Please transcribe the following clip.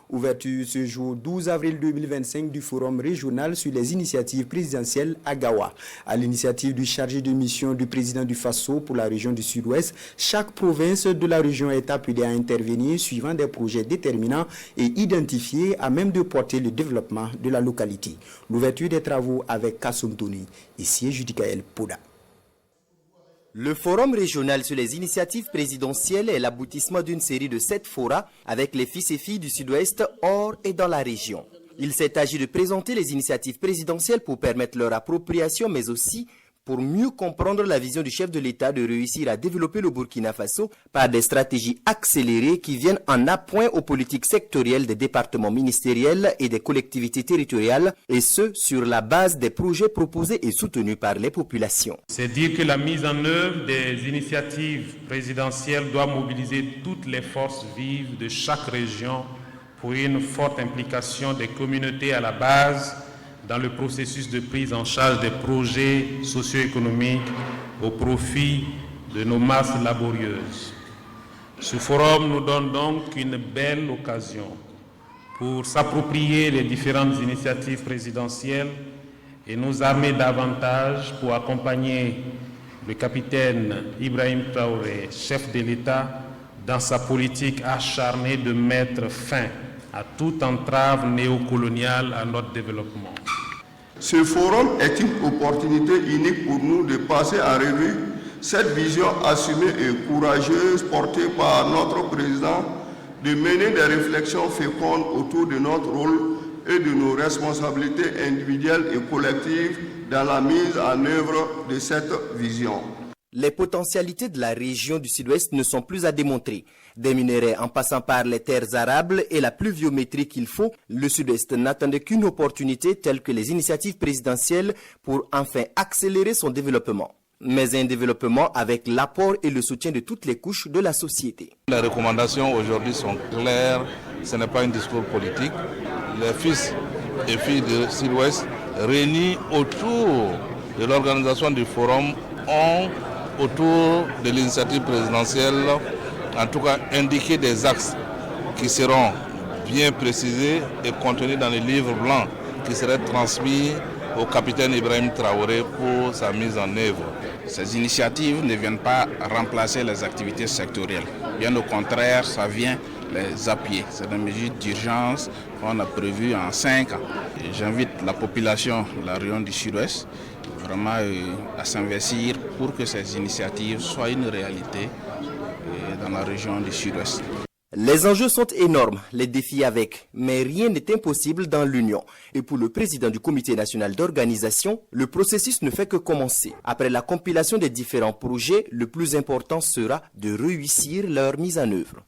Ouverture ce jour 12 avril 2025 du forum régional sur les initiatives présidentielles à Gawa. À l'initiative du chargé de mission du président du FASO pour la région du Sud-Ouest, chaque province de la région est appelée à intervenir suivant des projets déterminants et identifiés à même de porter le développement de la localité. L'ouverture des travaux avec Kassoum Touni. Ici est Judicaël Pouda. Le forum régional sur les initiatives présidentielles est l'aboutissement d'une série de 7 forats avec les fils et filles du Sud-Ouest hors et dans la région. Il s'est agi de présenter les initiatives présidentielles pour permettre leur appropriation, mais aussi pour mieux comprendre la vision du chef de l'État de réussir à développer le Burkina Faso par des stratégies accélérées qui viennent en appoint aux politiques sectorielles des départements ministériels et des collectivités territoriales, et ce, sur la base des projets proposés et soutenus par les populations. C'est dire que la mise en œuvre des initiatives présidentielles doit mobiliser toutes les forces vives de chaque région pour une forte implication des communautés à la base dans le processus de prise en charge des projets socio-économiques au profit de nos masses laborieuses. Ce forum nous donne donc une belle occasion pour s'approprier les différentes initiatives présidentielles et nous armer davantage pour accompagner le capitaine Ibrahim Traoré, chef de l'État, dans sa politique acharnée de mettre fin à toute entrave néocoloniale à notre développement. Ce forum est une opportunité unique pour nous de passer en revue cette vision assumée et courageuse portée par notre président, de mener des réflexions fécondes autour de notre rôle et de nos responsabilités individuelles et collectives dans la mise en œuvre de cette vision. Les potentialités de la région du Sud-Ouest ne sont plus à démontrer. Des minerais en passant par les terres arables et la pluviométrie qu'il faut, le Sud-Ouest n'attendait qu'une opportunité telle que les initiatives présidentielles pour enfin accélérer son développement. Mais un développement avec l'apport et le soutien de toutes les couches de la société. Les recommandations aujourd'hui sont claires, ce n'est pas un discours politique. Les fils et filles du Sud-Ouest réunis autour de l'organisation du forum ont, autour de l'initiative présidentielle, en tout cas indiqué des axes qui seront bien précisés et contenus dans les livres blancs qui seraient transmis au capitaine Ibrahim Traoré pour sa mise en œuvre. Ces initiatives ne viennent pas remplacer les activités sectorielles. Bien au contraire, ça vient les appuyer. C'est des mesures d'urgence qu'on a prévues en 5 ans. J'invite la population de la région du Sud-Ouest vraiment à s'investir pour que ces initiatives soient une réalité dans la région du Sud-Ouest. Les enjeux sont énormes, les défis avec, mais rien n'est impossible dans l'Union. Et pour le président du comité national d'organisation, le processus ne fait que commencer. Après la compilation des différents projets, le plus important sera de réussir leur mise en œuvre.